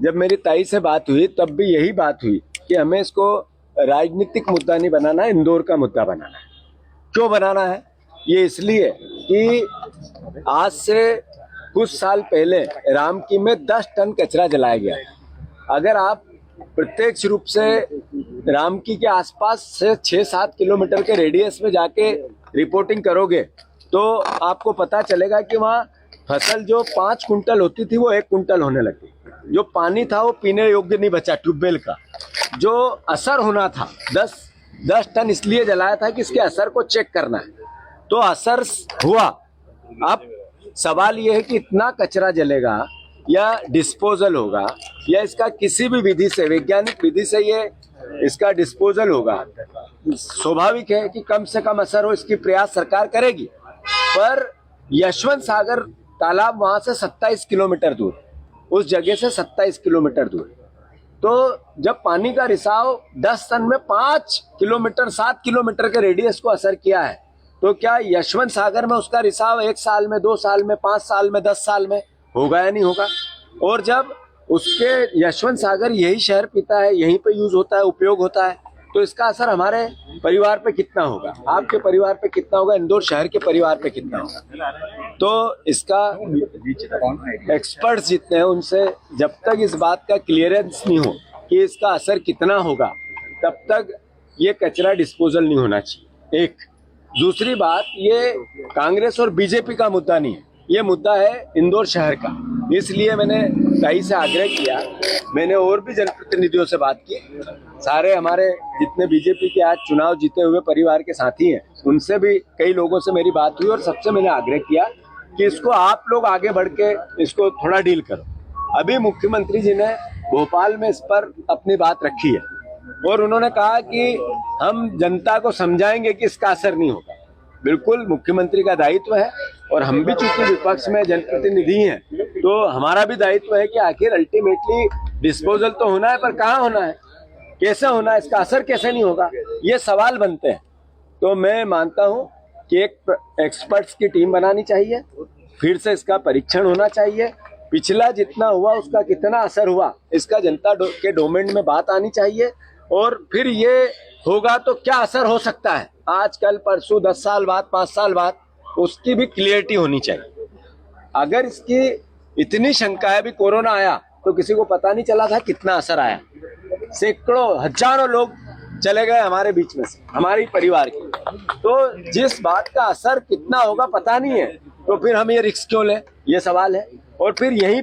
जब मेरी ताई से बात हुई तब भी यही बात हुई कि हमें इसको राजनीतिक मुद्दा नहीं बनाना है, इंदौर का मुद्दा बनाना है। क्यों बनाना है? ये इसलिए कि आज से कुछ साल पहले रामकी में 10 टन कचरा जलाया गया। अगर आप प्रत्यक्ष रूप से रामकी के आसपास से 6-7 किलोमीटर के रेडियस में जाके रिपोर्टिंग करोगे तो आपको पता चलेगा कि वहाँ फसल जो 5 कुंटल होती थी वो 1 कुंटल होने लगी। जो पानी था वो पीने योग्य नहीं बचा ट्यूबवेल का। जो असर होना था 10 टन इसलिए जलाया था कि इसके असर को चेक करना है, तो असर हुआ। अब सवाल ये है कि इतना कचरा जलेगा या डिस्पोजल होगा या इसका किसी भी विधि से, वैज्ञानिक विधि से ये इसका डिस्पोजल होगा। स्वाभाविक है कि कम से कम असर हो, इसकी प्रयास सरकार करेगी। पर यशवंत सागर तालाब वहां से 27 किलोमीटर दूर, उस जगह से 27 किलोमीटर दूर, तो जब पानी का रिसाव 10 टन में 5 किलोमीटर 7 किलोमीटर के रेडियस को असर किया है, तो क्या यशवंत सागर में उसका रिसाव 1 साल में, 2 साल में, 5 साल में, 10 साल में होगा या नहीं होगा? और जब उसके यशवंत सागर यही शहर पीता है, यहीं पे यूज होता है, उपयोग होता है, तो इसका असर हमारे परिवार पे कितना होगा, आपके परिवार पे कितना होगा, इंदौर शहर के परिवार पे कितना होगा? तो इसका एक्सपर्ट्स जितने हैं उनसे जब तक इस बात का क्लियरेंस नहीं हो कि इसका असर कितना होगा, तब तक ये कचरा डिस्पोजल नहीं होना चाहिए। एक दूसरी बात, ये कांग्रेस और बीजेपी का मुद्दा नहीं है, ये मुद्दा है इंदौर शहर का। इसलिए मैंने ताई से आग्रह किया, मैंने और भी जनप्रतिनिधियों से बात की, सारे हमारे जितने बीजेपी के आज चुनाव जीते हुए परिवार के साथी हैं उनसे भी कई लोगों से मेरी बात हुई और सबसे मैंने आग्रह किया कि इसको आप लोग आगे बढ़ के इसको थोड़ा डील करो। अभी मुख्यमंत्री जी ने भोपाल में इस पर अपनी बात रखी है और उन्होंने कहा कि हम जनता को समझाएंगे कि इसका असर नहीं होगा। बिल्कुल मुख्यमंत्री का दायित्व है और हम भी चूंकि विपक्ष में जनप्रतिनिधि हैं तो हमारा भी दायित्व है कि आखिर अल्टीमेटली डिस्पोजल तो होना है, पर कहाँ होना है, कैसे होना है, इसका असर कैसे नहीं होगा, ये सवाल बनते हैं। तो मैं मानता हूँ कि एक एक्सपर्ट्स की टीम बनानी चाहिए, फिर से इसका परीक्षण होना चाहिए, पिछला जितना हुआ उसका कितना असर हुआ इसका जनता के डोमेन में बात आनी चाहिए, और फिर ये होगा तो क्या असर हो सकता है आज कल परसों 10 साल बाद 5 साल बाद, उसकी भी क्लियरिटी होनी चाहिए। अगर इसकी इतनी शंका है, भी कोरोना आया तो किसी को पता नहीं चला था कितना असर आया, सैकड़ों हजारों लोग चले गए हमारे बीच में से, हमारी परिवार के। तो जिस बात का असर कितना होगा पता नहीं है, तो फिर हम ये रिस्क क्यों लें, ये सवाल है। और फिर यही